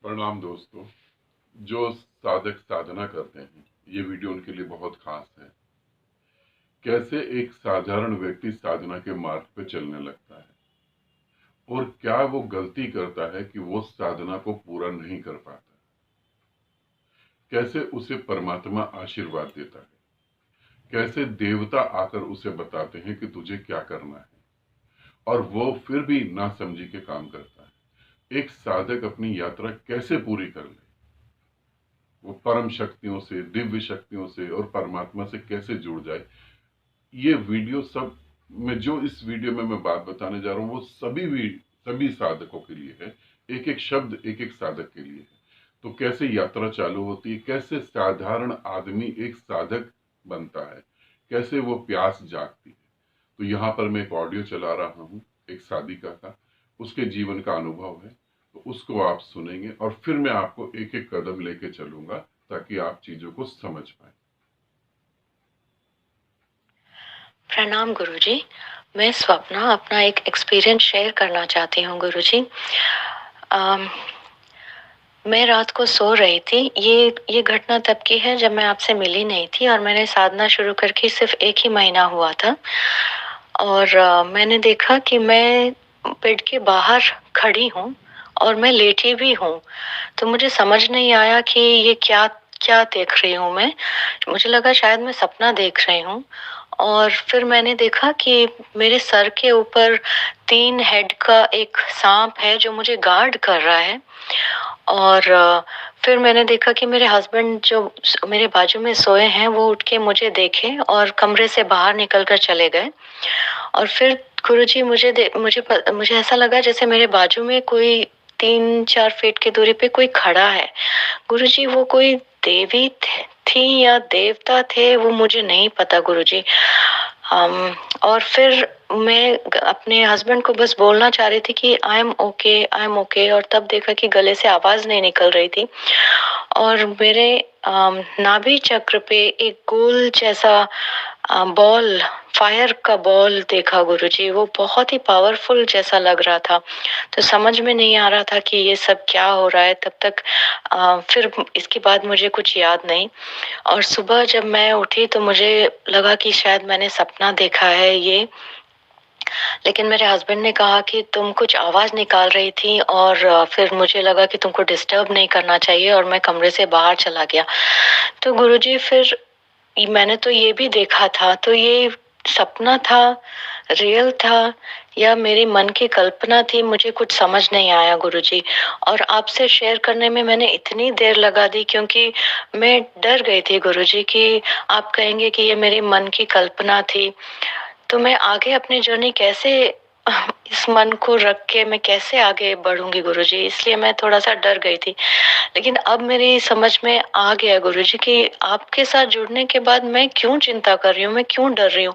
प्रणाम दोस्तों। जो साधक साधना करते हैं, ये वीडियो उनके लिए बहुत खास है। कैसे एक साधारण व्यक्ति साधना के मार्ग पे चलने लगता है और क्या वो गलती करता है कि वो साधना को पूरा नहीं कर पाता। कैसे उसे परमात्मा आशीर्वाद देता है, कैसे देवता आकर उसे बताते हैं कि तुझे क्या करना है और वो फिर भी ना समझी के काम करता है। एक साधक अपनी यात्रा कैसे पूरी कर ले, वो परम शक्तियों से, दिव्य शक्तियों से और परमात्मा से कैसे जुड़ जाए। ये वीडियो सब में जो इस वीडियो में मैं बात बताने जा रहा हूँ वो सभी साधकों के लिए है। एक एक शब्द एक एक साधक के लिए है। तो कैसे यात्रा चालू होती है, कैसे साधारण आदमी एक साधक बनता है, कैसे वो प्यास जागती है। तो यहाँ पर मैं एक ऑडियो चला रहा हूँ एक साधिका का, उसके जीवन का अनुभव है। तो उसको आप सुनेंगे और फिर मैं आपको एक एक कदम लेके चलूंगा ताकि आप चीजों को समझ पाए। प्रणाम गुरुजी। मैं स्वप्ना अपना एक एक्सपीरियंस शेयर करना चाहती हूँ गुरुजी। मैं रात को सो रही थी। ये घटना तब की है जब मैं आपसे मिली नहीं थी और मैंने साधना शुरू करके सिर्फ 1 ही महीना हुआ था। और मैंने देखा कि मैं बेड के बाहर खड़ी हूँ और मैं लेटी भी हूँ। तो मुझे समझ नहीं आया कि ये क्या क्या देख रही हूँ मैं। मुझे लगा शायद मैं सपना देख रही हूँ। और फिर मैंने देखा कि मेरे सर के ऊपर 3 हेड का एक सांप है जो मुझे गार्ड कर रहा है। और फिर मैंने देखा कि मेरे हस्बैंड जो मेरे बाजू में सोए हैं वो उठ के मुझे देखे और कमरे से बाहर निकल कर चले गए। और फिर गुरुजी मुझे ऐसा लगा जैसे मेरे बाजू में कोई 3-4 फीट की दूरी पे कोई खड़ा है। गुरुजी वो कोई देवी थी या देवता थे वो मुझे नहीं पता गुरुजी। और फिर मैं अपने हस्बैंड को बस बोलना चाह रही थी कि आई एम ओके और तब देखा कि गले से आवाज नहीं निकल रही थी। और मेरे नाभि चक्र पे एक गोल जैसा बॉल, फायर का बॉल देखा गुरुजी। वो बहुत ही पावरफुल जैसा लग रहा था। तो समझ में नहीं आ रहा था कि ये सब क्या हो रहा है तब तक। फिर इसके बाद मुझे कुछ याद नहीं। और सुबह जब मैं उठी तो मुझे लगा कि शायद मैंने सपना देखा है ये। लेकिन मेरे हस्बैंड ने कहा कि तुम कुछ आवाज निकाल रही थी और फिर मुझे लगा कि तुमको डिस्टर्ब नहीं करना चाहिए और मैं कमरे से बाहर चला गया। तो गुरुजी फिर मैंने तो ये भी देखा था, तो ये सपना था, रियल था या मेरे मन की कल्पना थी, मुझे कुछ समझ नहीं आया गुरुजी। और आपसे शेयर करने में मैंने इतनी देर लगा दी क्योंकि मैं डर गई थी गुरुजी कि आप कहेंगे कि ये मेरे मन की कल्पना थी। तो मैं आगे अपनी जर्नी कैसे इस मन को रख के मैं कैसे आगे बढ़ूंगी गुरुजी, इसलिए मैं थोड़ा सा डर गई थी। लेकिन अब मेरी समझ में आ गया गुरुजी कि आपके साथ जुड़ने के बाद मैं क्यों चिंता कर रही हूँ, मैं क्यों डर रही हूँ।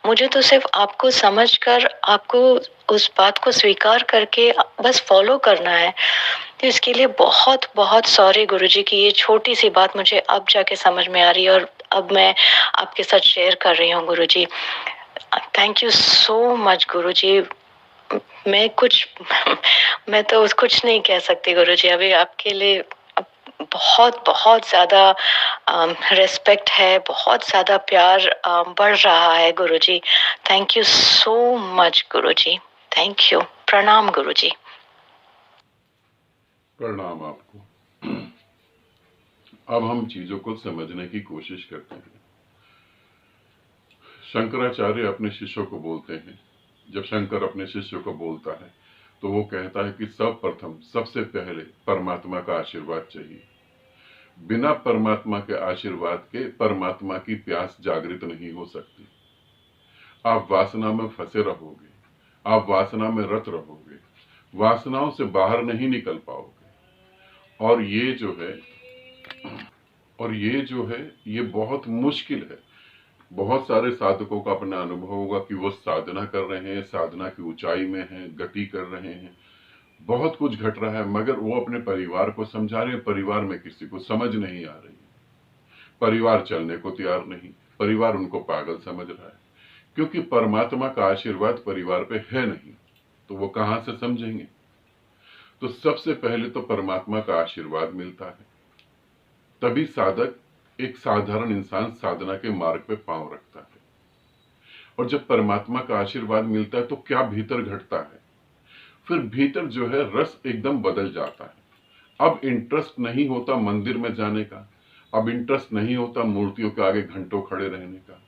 मुझे तो सिर्फ आपको समझकर, आपको उस बात को स्वीकार करके बस फॉलो करना है। तो इसके लिए बहुत बहुत सॉरी गुरुजी कि ये छोटी सी बात मुझे अब जाके समझ में आ रही है और अब मैं आपके साथ शेयर कर रही हूँ गुरुजी। थैंक यू सो मच गुरुजी। मैं कुछ मैं तो कुछ नहीं कह सकती गुरुजी अभी आपके लिए। बहुत बहुत ज्यादा रिस्पेक्ट है, बहुत ज्यादा प्यार बढ़ रहा है गुरुजी। थैंक यू सो मच गुरुजी। Thank you. प्रणाम गुरुजी। प्रणाम आपको। अब हम चीजों को समझने की कोशिश करते हैं। शंकराचार्य अपने शिष्यों को बोलते हैं, जब शंकर अपने शिष्यों को बोलता है तो वो कहता है कि सर्वप्रथम सबसे पहले परमात्मा का आशीर्वाद चाहिए। बिना परमात्मा के आशीर्वाद के परमात्मा की प्यास जागृत नहीं हो सकती। आप वासना में फंसे रहोगे, आप वासना में रत रहोगे, वासनाओं से बाहर नहीं निकल पाओगे। और ये बहुत मुश्किल है। बहुत सारे साधकों का अपना अनुभव होगा कि वो साधना कर रहे हैं, साधना की ऊंचाई में हैं, गति कर रहे हैं, बहुत कुछ घट रहा है, मगर वो अपने परिवार को समझा रहे हैं, परिवार में किसी को समझ नहीं आ रही है। परिवार चलने को तैयार नहीं, परिवार उनको पागल समझ रहा है, क्योंकि परमात्मा का आशीर्वाद परिवार पे है नहीं, तो वो कहां से समझेंगे। तो सबसे पहले तो परमात्मा का आशीर्वाद मिलता है, तभी साधक, एक साधारण इंसान साधना के मार्ग पे पांव रखता है। और जब परमात्मा का आशीर्वाद मिलता है तो क्या भीतर घटता है, फिर भीतर जो है रस एकदम बदल जाता है। अब इंटरेस्ट नहीं होता मंदिर में जाने का, अब इंटरेस्ट नहीं होता मूर्तियों के आगे घंटों खड़े रहने का।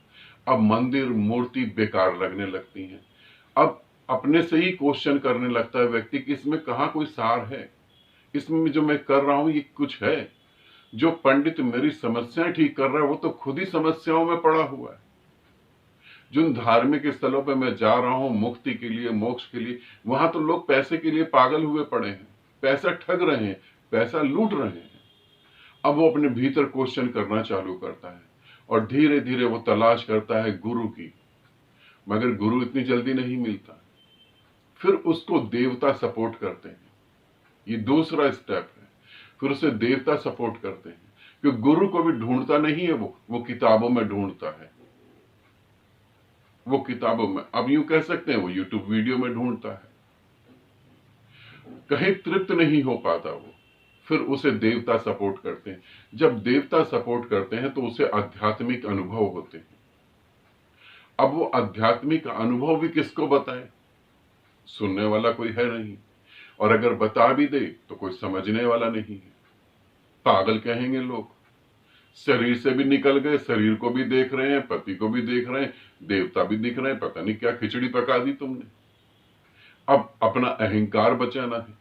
अब मंदिर मूर्ति बेकार लगने लगती हैं। अब अपने से ही क्वेश्चन करने लगता है व्यक्ति कि इसमें कहाँ कोई सार है, इसमें जो मैं कर रहा हूं ये कुछ है। जो पंडित मेरी समस्याएं ठीक कर रहा है वो तो खुद ही समस्याओं में पड़ा हुआ है। जिन धार्मिक स्थलों पे मैं जा रहा हूं मुक्ति के लिए, मोक्ष के लिए, वहां तो लोग पैसे के लिए पागल हुए पड़े हैं, पैसा ठग रहे हैं, पैसा लूट रहे हैं। अब वो अपने भीतर क्वेश्चन करना चालू करता है और धीरे धीरे वो तलाश करता है गुरु की, मगर गुरु इतनी जल्दी नहीं मिलता। फिर उसको देवता सपोर्ट करते हैं, ये दूसरा स्टेप है। फिर उसे देवता सपोर्ट करते हैं, क्योंकि गुरु को भी ढूंढता नहीं है, वो किताबों में ढूंढता है। वो किताबों में, अब यूं कह सकते हैं वो यूट्यूब वीडियो में ढूंढता है। कहीं तृप्त नहीं हो पाता वो, फिर उसे देवता सपोर्ट करते हैं। जब देवता सपोर्ट करते हैं तो उसे आध्यात्मिक अनुभव होते हैं। अब वो आध्यात्मिक अनुभव भी किसको बताए, सुनने वाला कोई है नहीं, और अगर बता भी दे तो कोई समझने वाला नहीं है। पागल कहेंगे लोग, शरीर से भी निकल गए, शरीर को भी देख रहे हैं, पति को भी देख रहे हैं, देवता भी दिख रहे हैं, पता नहीं क्या खिचड़ी पका दी तुमने। अब अपना अहंकार बचाना है।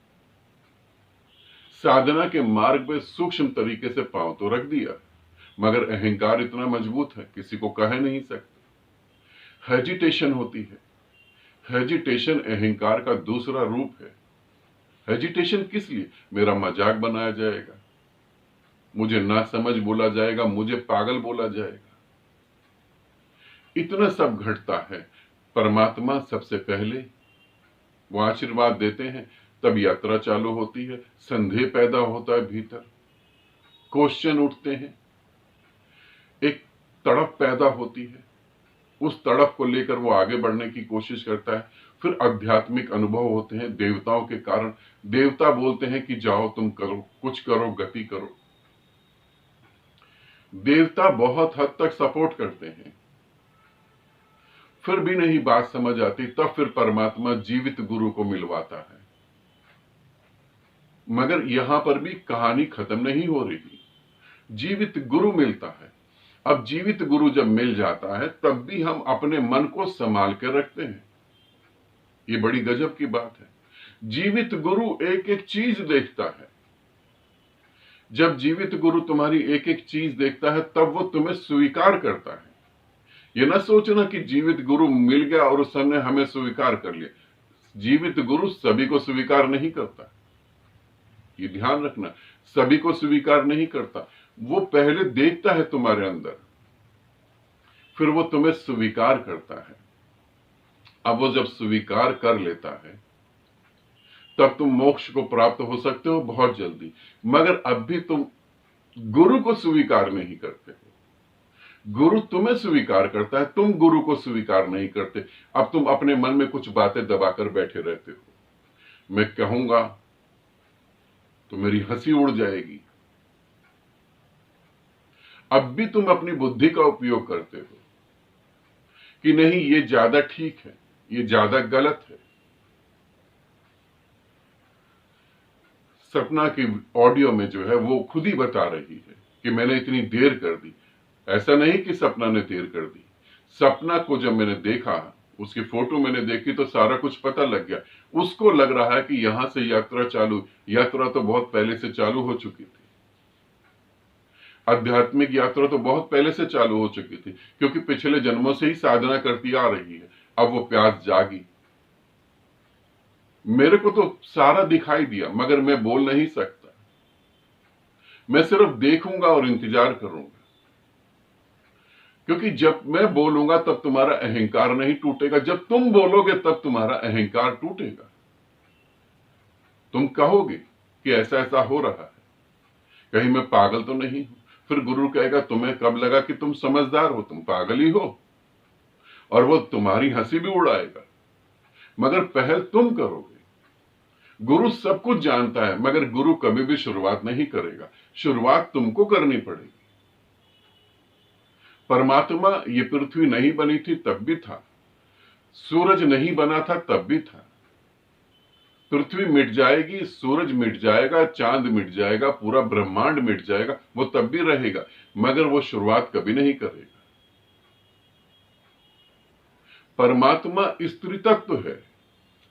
साधना के मार्ग में सूक्ष्म तरीके से पांव तो रख दिया, मगर अहंकार इतना मजबूत है किसी को कह नहीं सकते। हेजिटेशन होती है, हेजिटेशन अहंकार का दूसरा रूप है। हेजिटेशन किस लिए, मेरा मजाक बनाया जाएगा, मुझे ना समझ बोला जाएगा, मुझे पागल बोला जाएगा, इतना सब घटता है। परमात्मा सबसे पहले वो आशीर्वाद देते हैं, तब यात्रा चालू होती है। संदेह पैदा होता है भीतर, क्वेश्चन उठते हैं, एक तड़प पैदा होती है, उस तड़प को लेकर वो आगे बढ़ने की कोशिश करता है। फिर आध्यात्मिक अनुभव होते हैं देवताओं के कारण। देवता बोलते हैं कि जाओ तुम करो, कुछ करो, गति करो। देवता बहुत हद तक सपोर्ट करते हैं, फिर भी नहीं बात समझ आती, तब फिर परमात्मा जीवित गुरु को मिलवाता है। मगर यहां पर भी कहानी खत्म नहीं हो रही, जीवित गुरु मिलता है। अब जीवित गुरु जब मिल जाता है तब भी हम अपने मन को संभाल के रखते हैं। ये बड़ी गजब की बात है। जीवित गुरु एक एक चीज देखता है। जब जीवित गुरु तुम्हारी एक एक चीज देखता है तब वो तुम्हें स्वीकार करता है। ये ना सोचना कि जीवित गुरु मिल गया और उस समय हमें स्वीकार कर लिया। जीवित गुरु सभी को स्वीकार नहीं करता, ये ध्यान रखना, सभी को स्वीकार नहीं करता। वो पहले देखता है तुम्हारे अंदर, फिर वो तुम्हें स्वीकार करता है। अब वो जब स्वीकार कर लेता है तब तुम मोक्ष को प्राप्त हो सकते हो बहुत जल्दी। मगर अब भी तुम गुरु को स्वीकार नहीं करते हो, गुरु तुम्हें स्वीकार करता है, तुम गुरु को स्वीकार नहीं करते। अब तुम अपने मन में कुछ बातें दबाकर बैठे रहते हो, मैं कहूंगा तो मेरी हंसी उड़ जाएगी। अब भी तुम अपनी बुद्धि का उपयोग करते हो कि नहीं ये ज्यादा ठीक है, ये ज्यादा गलत है। सपना की ऑडियो में जो है वो खुद ही बता रही है कि मैंने इतनी देर कर दी। ऐसा नहीं कि सपना ने देर कर दी, सपना को जब मैंने देखा, उसकी फोटो मैंने देखी तो सारा कुछ पता लग गया। उसको लग रहा है कि यहां से यात्रा चालू, यात्रा तो बहुत पहले से चालू हो चुकी थी, आध्यात्मिक यात्रा तो बहुत पहले से चालू हो चुकी थी, क्योंकि पिछले जन्मों से ही साधना करती आ रही है। अब वो प्यास जागी। मेरे को तो सारा दिखाई दिया मगर मैं बोल नहीं सकता, मैं सिर्फ देखूंगा और इंतजार करूंगा, क्योंकि जब मैं बोलूंगा तब तुम्हारा अहंकार नहीं टूटेगा, जब तुम बोलोगे तब तुम्हारा अहंकार टूटेगा। तुम कहोगे कि ऐसा ऐसा हो रहा है, कहीं मैं पागल तो नहीं हूं। फिर गुरु कहेगा तुम्हें कब लगा कि तुम समझदार हो, तुम पागल ही हो, और वो तुम्हारी हंसी भी उड़ाएगा। मगर पहल तुम करोगे, गुरु सब कुछ जानता है, मगर गुरु कभी भी शुरुआत नहीं करेगा, शुरुआत तुमको करनी पड़ेगी। परमात्मा ये पृथ्वी नहीं बनी थी तब भी था, सूरज नहीं बना था तब भी था। पृथ्वी मिट जाएगी, सूरज मिट जाएगा, चांद मिट जाएगा, पूरा ब्रह्मांड मिट जाएगा, वो तब भी रहेगा, मगर वो शुरुआत कभी नहीं करेगा। परमात्मा स्त्री तत्व है,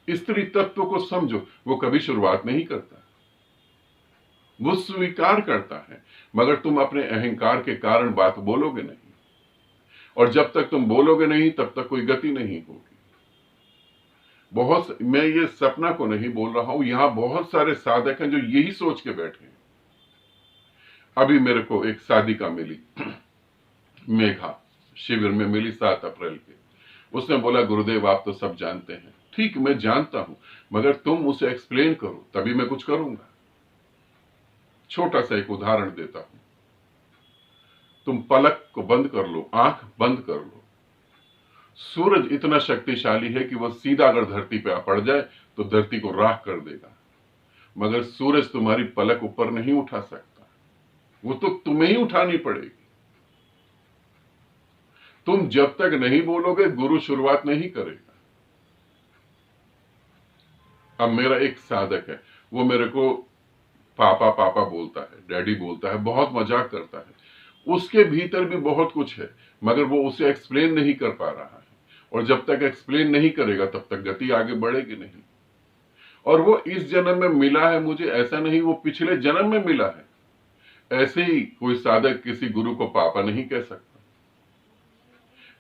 स्त्री तत्व को समझो, वो कभी शुरुआत नहीं करता, वो स्वीकार करता है, मगर तुम अपने अहंकार के कारण बात बोलोगे नहीं, और जब तक तुम बोलोगे नहीं तब तक कोई गति नहीं होगी। मैं ये सपना को नहीं बोल रहा हूं, यहां बहुत सारे साधक हैं जो यही सोच के बैठे हैं। अभी मेरे को एक साधिका मिली, मेघा, शिविर में मिली 7 अप्रैल के। उसने बोला गुरुदेव आप तो सब जानते हैं। ठीक, मैं जानता हूं, मगर तुम उसे एक्सप्लेन करो तभी मैं कुछ करूंगा। छोटा सा एक उदाहरण देता हूं। तुम पलक को बंद कर लो, आंख बंद कर लो, सूरज इतना शक्तिशाली है कि वह सीधा अगर धरती पे आ पड़ जाए तो धरती को राख कर देगा, मगर सूरज तुम्हारी पलक ऊपर नहीं उठा सकता, वो तो तुम्हें ही उठानी पड़ेगी। तुम जब तक नहीं बोलोगे गुरु शुरुआत नहीं करेगा। अब मेरा एक साधक है, वो मेरे को पापा पापा बोलता है, डैडी बोलता है, बहुत मजाक करता है। उसके भीतर भी बहुत कुछ है, मगर वो उसे एक्सप्लेन नहीं कर पा रहा है, और जब तक एक्सप्लेन नहीं करेगा तब तक गति आगे बढ़ेगी नहीं। और वो इस जन्म में मिला है मुझे, ऐसा नहीं वो पिछले जन्म में मिला है। ऐसे ही कोई साधक किसी गुरु को पापा नहीं कह सकता,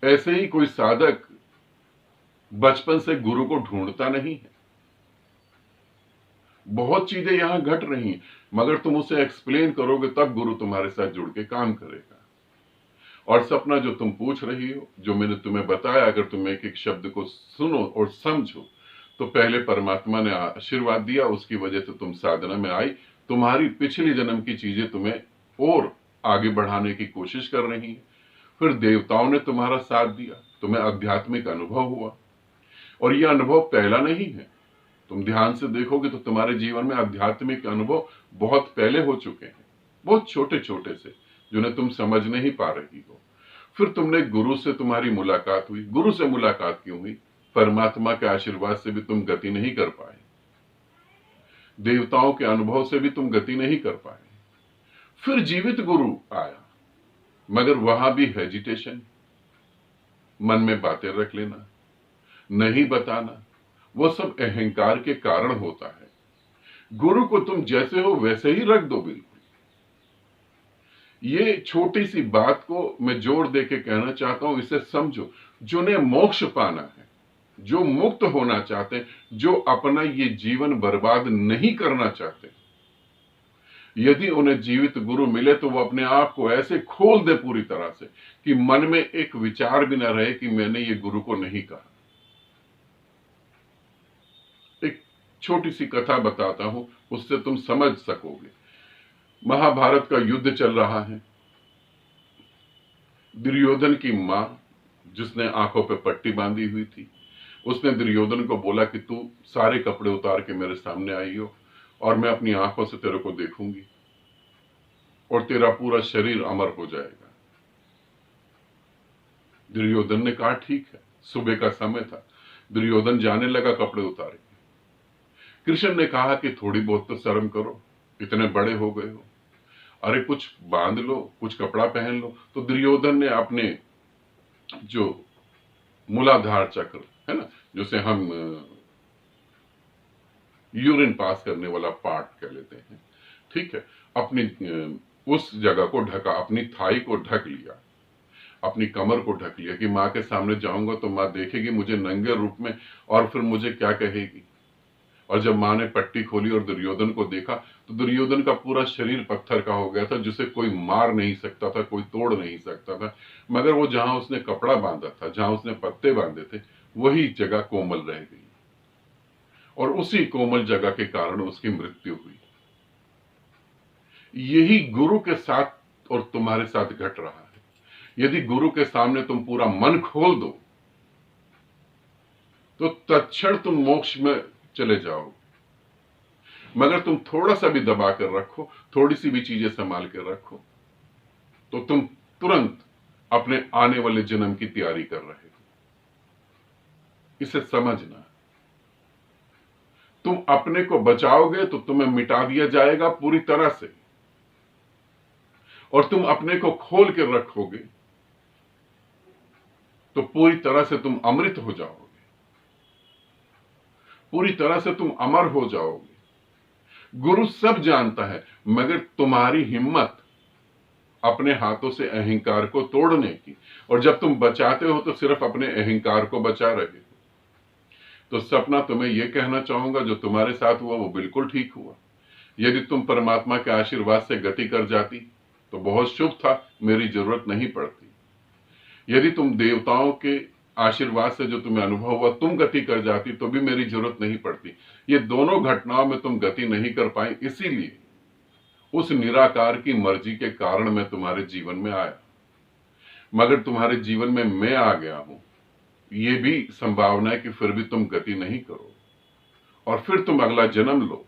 ऐसे ही कोई साधक बचपन से गुरु को ढूंढता नहीं है। बहुत चीजें यहां घट रही हैं, मगर तुम उसे एक्सप्लेन करोगे तब गुरु तुम्हारे साथ जुड़ के काम करेगा। और सपना जो तुम पूछ रही हो, जो मैंने तुम्हें बताया, अगर तुम एक एक शब्द को सुनो और समझो तो पहले परमात्मा ने आशीर्वाद दिया, उसकी वजह से तुम साधना में आई। तुम्हारी पिछली जन्म की चीजें तुम्हें और आगे बढ़ाने की कोशिश कर रही है। फिर देवताओं ने तुम्हारा साथ दिया, तुम्हें आध्यात्मिक अनुभव हुआ, और यह अनुभव पहला नहीं है। तुम ध्यान से देखोगे तो तुम्हारे जीवन में आध्यात्मिक अनुभव बहुत पहले हो चुके हैं, बहुत छोटे छोटे से, जिन्हें तुम समझ नहीं पा रही हो। फिर तुमने गुरु से तुम्हारी मुलाकात हुई। गुरु से मुलाकात क्यों हुई? परमात्मा के आशीर्वाद से भी तुम गति नहीं कर पाए, देवताओं के अनुभव से भी तुम गति नहीं कर पाए। फिर जीवित गुरु आया, मगर वहां भी हेजिटेशन, मन में बातें रख लेना, नहीं बताना, वो सब अहंकार के कारण होता है। गुरु को तुम जैसे हो वैसे ही रख दो, बिल्कुल। ये छोटी सी बात को मैं जोर दे के कहना चाहता हूं, इसे समझो। जिन्हें मोक्ष पाना है, जो मुक्त होना चाहते हैं, जो अपना ये जीवन बर्बाद नहीं करना चाहते, यदि उन्हें जीवित गुरु मिले तो वो अपने आप को ऐसे खोल दे पूरी तरह से कि मन में एक विचार भी ना रहे कि मैंने ये गुरु को नहीं कहा। एक छोटी सी कथा बताता हूं, उससे तुम समझ सकोगे। महाभारत का युद्ध चल रहा है। दुर्योधन की मां, जिसने आंखों पे पट्टी बांधी हुई थी, उसने दुर्योधन को बोला कि तू सारे कपड़े उतार के मेरे सामने आई हो, और मैं अपनी आंखों से तेरे को देखूंगी, और तेरा पूरा शरीर अमर हो जाएगा। दुर्योधन ने कहा ठीक है। सुबह का समय था, दुर्योधन जाने लगा कपड़े उतारे। कृष्ण ने कहा कि थोड़ी बहुत तो शर्म करो, इतने बड़े हो गए हो, अरे कुछ बांध लो, कुछ कपड़ा पहन लो। तो दुर्योधन ने अपने जो मूलाधार चक्र है ना, जिसे हम यूरिन पास करने वाला पार्ट कह लेते हैं, ठीक है, अपनी उस जगह को ढका, अपनी थाई को ढक लिया, अपनी कमर को ढक लिया कि माँ के सामने जाऊंगा तो माँ देखेगी मुझे नंगे रूप में, और फिर मुझे क्या कहेगी। और जब माँ ने पट्टी खोली और दुर्योधन को देखा तो दुर्योधन का पूरा शरीर पत्थर का हो गया था, जिसे कोई मार नहीं सकता था, कोई तोड़ नहीं सकता था। मगर वो जहां उसने कपड़ा बांधा था, जहां उसने पत्ते बांधे थे, वही जगह कोमल रह गई, और उसी कोमल जगह के कारण उसकी मृत्यु हुई। यही गुरु के साथ और तुम्हारे साथ घट रहा है। यदि गुरु के सामने तुम पूरा मन खोल दो तो तत्क्षण तुम मोक्ष में चले जाओ। मगर तुम थोड़ा सा भी दबा कर रखो, थोड़ी सी भी चीजें संभाल कर रखो, तो तुम तुरंत अपने आने वाले जन्म की तैयारी कर रहे हो। इसे समझना, तुम अपने को बचाओगे तो तुम्हें मिटा दिया जाएगा पूरी तरह से, और तुम अपने को खोल के रखोगे तो पूरी तरह से तुम अमृत हो जाओगे, पूरी तरह से तुम अमर हो जाओगे। गुरु सब जानता है, मगर तुम्हारी हिम्मत अपने हाथों से अहंकार को तोड़ने की, और जब तुम बचाते हो तो सिर्फ अपने अहंकार को बचा रहे हो। तो सपना, तुम्हें यह कहना चाहूंगा, जो तुम्हारे साथ हुआ वो बिल्कुल ठीक हुआ। यदि तुम परमात्मा के आशीर्वाद से गति कर जाती तो बहुत शुभ था, मेरी जरूरत नहीं पड़ती। यदि तुम देवताओं के आशीर्वाद से जो तुम्हें अनुभव हुआ तुम गति कर जाती तो भी मेरी जरूरत नहीं पड़ती। ये दोनों घटनाओं में तुम गति नहीं कर पाई, इसीलिए उस निराकार की मर्जी के कारण मैं तुम्हारे जीवन में आया। मगर तुम्हारे जीवन में मैं आ गया हूं, ये भी संभावना है कि फिर भी तुम गति नहीं करो और फिर तुम अगला जन्म लो।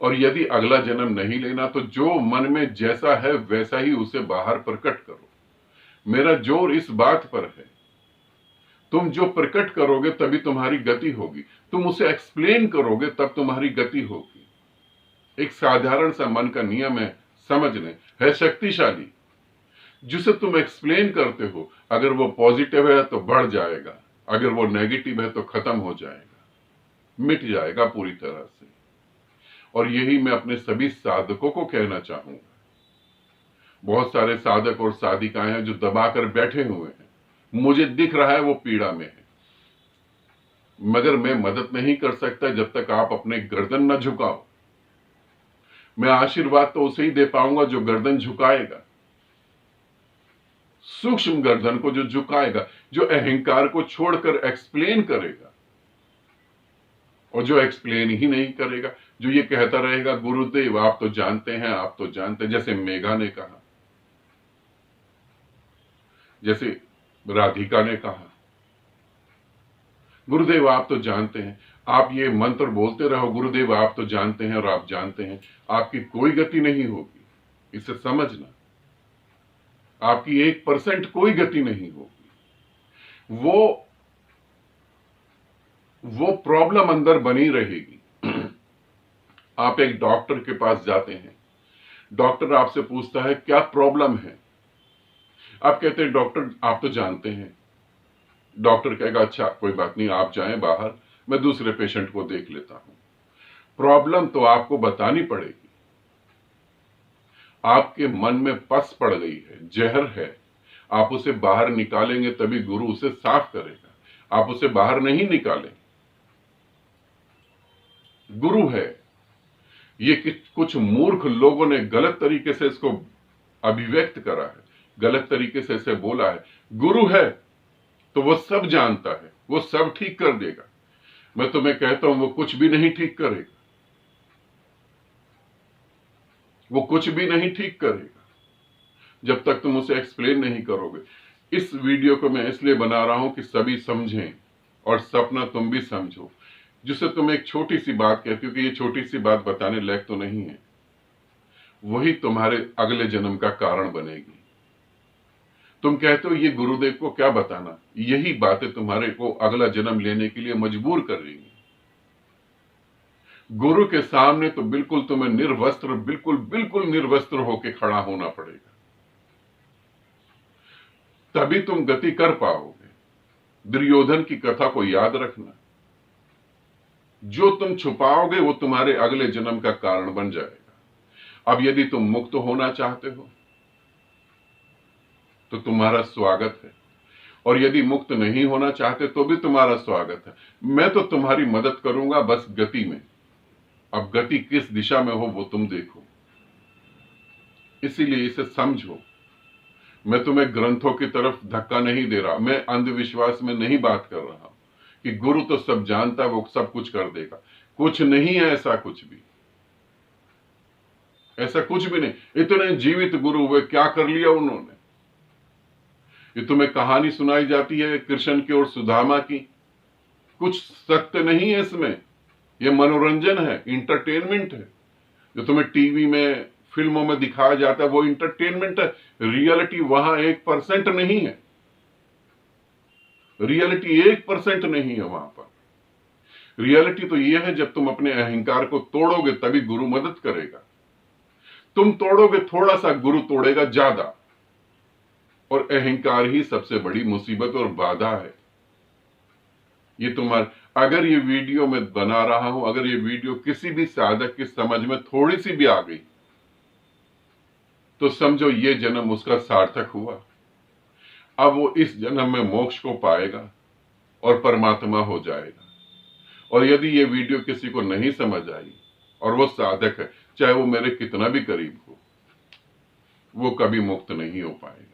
और यदि अगला जन्म नहीं लेना तो जो मन में जैसा है वैसा ही उसे बाहर प्रकट करो। मेरा जोर इस बात पर है, तुम जो प्रकट करोगे तभी तुम्हारी गति होगी, तुम उसे एक्सप्लेन करोगे तब तुम्हारी गति होगी। एक साधारण सा मन का नियम है, समझने, है शक्तिशाली। जिसे तुम एक्सप्लेन करते हो, अगर वो पॉजिटिव है तो बढ़ जाएगा, अगर वो नेगेटिव है तो खत्म हो जाएगा, मिट जाएगा पूरी तरह से। और यही मैं अपने सभी साधकों को कहना चाहूंगा। बहुत सारे साधक और साधिकाएं हैं जो दबाकर बैठे हुए हैं, मुझे दिख रहा है वो पीड़ा में है, मगर मैं मदद नहीं कर सकता जब तक आप अपने गर्दन न झुकाओ। मैं आशीर्वाद तो उसे ही दे पाऊंगा जो गर्दन झुकाएगा, सूक्ष्म गर्दन को जो झुकाएगा, जो अहंकार को छोड़कर एक्सप्लेन करेगा। और जो एक्सप्लेन ही नहीं करेगा, जो ये कहता रहेगा गुरुदेव आप तो जानते हैं, आप तो जानते हैं, जैसे मेघा ने कहा, जैसे राधिका ने कहा, गुरुदेव आप तो जानते हैं, आप ये मंत्र बोलते रहो, गुरुदेव आप तो जानते हैं और आप जानते हैं, आपकी कोई गति नहीं होगी। इसे समझना, आपकी 1% कोई गति नहीं होगी। वो प्रॉब्लम अंदर बनी रहेगी। आप एक डॉक्टर के पास जाते हैं, डॉक्टर आपसे पूछता है क्या प्रॉब्लम है, आप कहते हैं डॉक्टर आप तो जानते हैं। डॉक्टर कहेगा अच्छा कोई बात नहीं, आप जाएं बाहर, मैं दूसरे पेशेंट को देख लेता हूं। प्रॉब्लम तो आपको बतानी पड़ेगी। आपके मन में पस पड़ गई है, जहर है, आप उसे बाहर निकालेंगे तभी गुरु उसे साफ करेगा, आप उसे बाहर नहीं निकालेंगे। गुरु है, ये कुछ मूर्ख लोगों ने गलत तरीके से इसको अभिव्यक्त करा है, गलत तरीके से इसे बोला है। गुरु है तो वो सब जानता है, वो सब ठीक कर देगा। मैं तुम्हें कहता हूं वो कुछ भी नहीं ठीक करेगा, वो कुछ भी नहीं ठीक करेगा जब तक तुम उसे एक्सप्लेन नहीं करोगे। इस वीडियो को मैं इसलिए बना रहा हूं कि सभी समझें, और सपना तुम भी समझो। जिससे तुम एक छोटी सी बात कहती हो कि ये छोटी सी बात बताने लायक तो नहीं है, वही तुम्हारे अगले जन्म का कारण बनेगी। तुम कहते हो ये गुरुदेव को क्या बताना, यही बातें तुम्हारे को अगला जन्म लेने के लिए मजबूर कर रही हैं। गुरु के सामने तो बिल्कुल तुम्हें निर्वस्त्र, बिल्कुल बिल्कुल निर्वस्त्र होकर खड़ा होना पड़ेगा, तभी तुम गति कर पाओगे। दुर्योधन की कथा को याद रखना, जो तुम छुपाओगे वो तुम्हारे अगले जन्म का कारण बन जाएगा। अब यदि तुम मुक्त होना चाहते हो तो तुम्हारा स्वागत है, और यदि मुक्त नहीं होना चाहते तो भी तुम्हारा स्वागत है। मैं तो तुम्हारी मदद करूंगा बस गति में। अब गति किस दिशा में हो वो तुम देखो, इसीलिए इसे समझो। मैं तुम्हें ग्रंथों की तरफ धक्का नहीं दे रहा, मैं अंधविश्वास में नहीं बात कर रहा हूं कि गुरु तो सब जानता है, वो सब कुछ कर देगा। कुछ नहीं है ऐसा, कुछ भी ऐसा कुछ भी नहीं। इतने जीवित गुरु हुए, क्या कर लिया उन्होंने? ये तुम्हें कहानी सुनाई जाती है कृष्ण की और सुदामा की, कुछ सत्य नहीं है इसमें। ये मनोरंजन है, इंटरटेनमेंट है। जो तुम्हें टीवी में, फिल्मों में दिखाया जाता है वो इंटरटेनमेंट है। रियलिटी वहां 1% नहीं है। रियलिटी 1% नहीं है वहां पर। रियलिटी तो ये है, जब तुम अपने अहंकार को तोड़ोगे तभी गुरु मदद करेगा। तुम तोड़ोगे थोड़ा सा, गुरु तोड़ेगा ज्यादा। और अहंकार ही सबसे बड़ी मुसीबत और बाधा है। ये तुम्हारा, अगर ये वीडियो मैं बना रहा हूं, अगर ये वीडियो किसी भी साधक की समझ में थोड़ी सी भी आ गई, तो समझो ये जन्म उसका सार्थक हुआ। अब वो इस जन्म में मोक्ष को पाएगा और परमात्मा हो जाएगा। और यदि ये वीडियो किसी को नहीं समझ आई और वो साधक है, चाहे वो मेरे कितना भी करीब हो, वो कभी मुक्त नहीं हो पाएगा।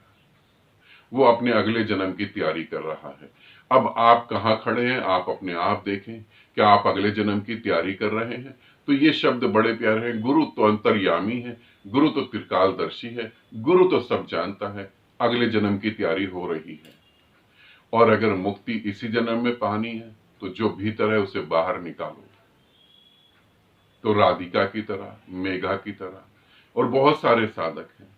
वो अपने अगले जन्म की तैयारी कर रहा है। अब आप कहां खड़े हैं, आप अपने आप देखें। क्या आप अगले जन्म की तैयारी कर रहे हैं? तो ये शब्द बड़े प्यारे हैं। गुरु तो अंतर्यामी है, गुरु तो त्रिकालदर्शी है, गुरु तो सब जानता है। अगले जन्म की तैयारी हो रही है। और अगर मुक्ति इसी जन्म में पानी है, तो जो भीतर है उसे बाहर निकालो। तो राधिका की तरह, मेघा की तरह और बहुत सारे साधक हैं,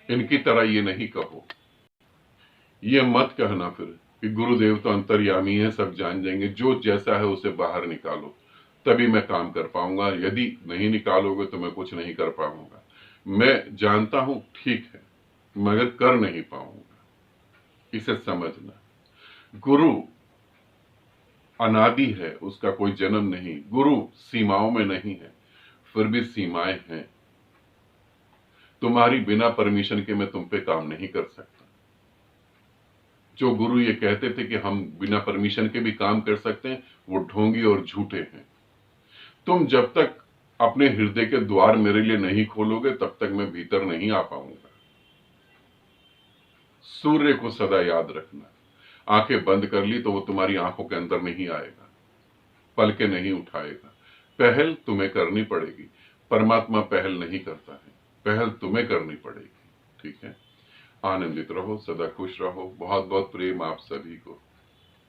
इनकी तरह ये नहीं कहो। ये मत कहना फिर कि गुरुदेव तो अंतर्यामी है, सब जान जाएंगे। जो जैसा है उसे बाहर निकालो, तभी मैं काम कर पाऊंगा। यदि नहीं निकालोगे तो मैं कुछ नहीं कर पाऊंगा। मैं जानता हूं, ठीक है, मगर कर नहीं पाऊंगा। इसे समझना। गुरु अनादि है, उसका कोई जन्म नहीं। गुरु सीमाओं में नहीं है, फिर भी सीमाएं हैं। तुम्हारी बिना परमिशन के मैं तुम पे काम नहीं कर सकता। जो गुरु ये कहते थे कि हम बिना परमिशन के भी काम कर सकते हैं, वो ढोंगी और झूठे हैं। तुम जब तक अपने हृदय के द्वार मेरे लिए नहीं खोलोगे, तब तक मैं भीतर नहीं आ पाऊंगा। सूर्य को सदा याद रखना। आंखें बंद कर ली तो वो तुम्हारी आंखों के अंदर नहीं आएगा, पलके नहीं उठाएगा। पहल तुम्हें करनी पड़ेगी। परमात्मा पहल नहीं करता है, पहल तुम्हें करनी पड़ेगी। ठीक है। आनंदित रहो, सदा खुश रहो। बहुत बहुत प्रेम आप सभी को।